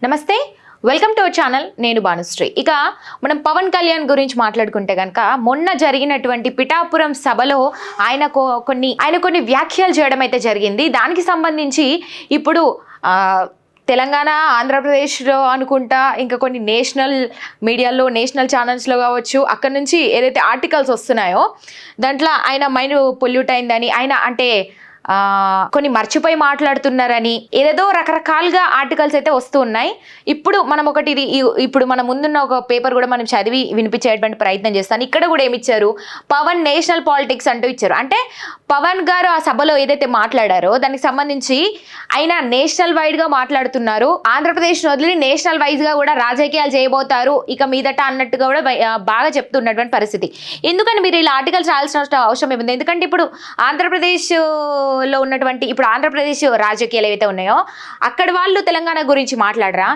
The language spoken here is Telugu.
నమస్తే, వెల్కమ్ టు అవర్ ఛానల్. నేను భానుశ్రీ. ఇక మనం పవన్ కళ్యాణ్ గురించి మాట్లాడుకుంటే కనుక మొన్న జరిగినటువంటి పిఠాపురం సభలో ఆయన కొన్ని వ్యాఖ్యలు చేయడం అయితే జరిగింది. దానికి సంబంధించి ఇప్పుడు తెలంగాణ, ఆంధ్రప్రదేశ్లో అనుకుంటా, ఇంకా కొన్ని నేషనల్ మీడియాలో, నేషనల్ ఛానల్స్లో కావచ్చు, అక్కడ నుంచి ఏదైతే ఆర్టికల్స్ వస్తున్నాయో దాంట్లో ఆయన మైండ్ పొల్యూట్ అయిందని, ఆయన అంటే కొన్ని మర్చిపోయి మాట్లాడుతున్నారని ఏదేదో రకరకాలుగా ఆర్టికల్స్ అయితే వస్తూ ఉన్నాయి. ఇప్పుడు మనం ఇప్పుడు మన ముందున్న ఒక పేపర్ కూడా మనం చదివి వినిపించేటువంటి ప్రయత్నం చేస్తాను. ఇక్కడ కూడా ఏమి ఇచ్చారు, పవన్ నేషనల్ పాలిటిక్స్ అంటూ ఇచ్చారు. అంటే పవన్ గారు ఆ సభలో ఏదైతే మాట్లాడారో దానికి సంబంధించి ఆయన నేషనల్ వైడ్గా మాట్లాడుతున్నారు. ఆంధ్రప్రదేశ్ వదిలి నేషనల్ వైజ్గా కూడా రాజకీయాలు చేయబోతారు ఇక మీదట అన్నట్టుగా కూడా బాగా చెప్తున్నటువంటి పరిస్థితి. ఎందుకని మీరు ఇలా ఆర్టికల్స్ రాయాల్సిన అవసరం ఏముంది? ఎందుకంటే ఇప్పుడు ఆంధ్రప్రదేశ్లో ఉన్నటువంటి ఇప్పుడు ఆంధ్రప్రదేశ్ రాజకీయాలు ఏవైతే ఉన్నాయో అక్కడ వాళ్ళు తెలంగాణ గురించి మాట్లాడరా?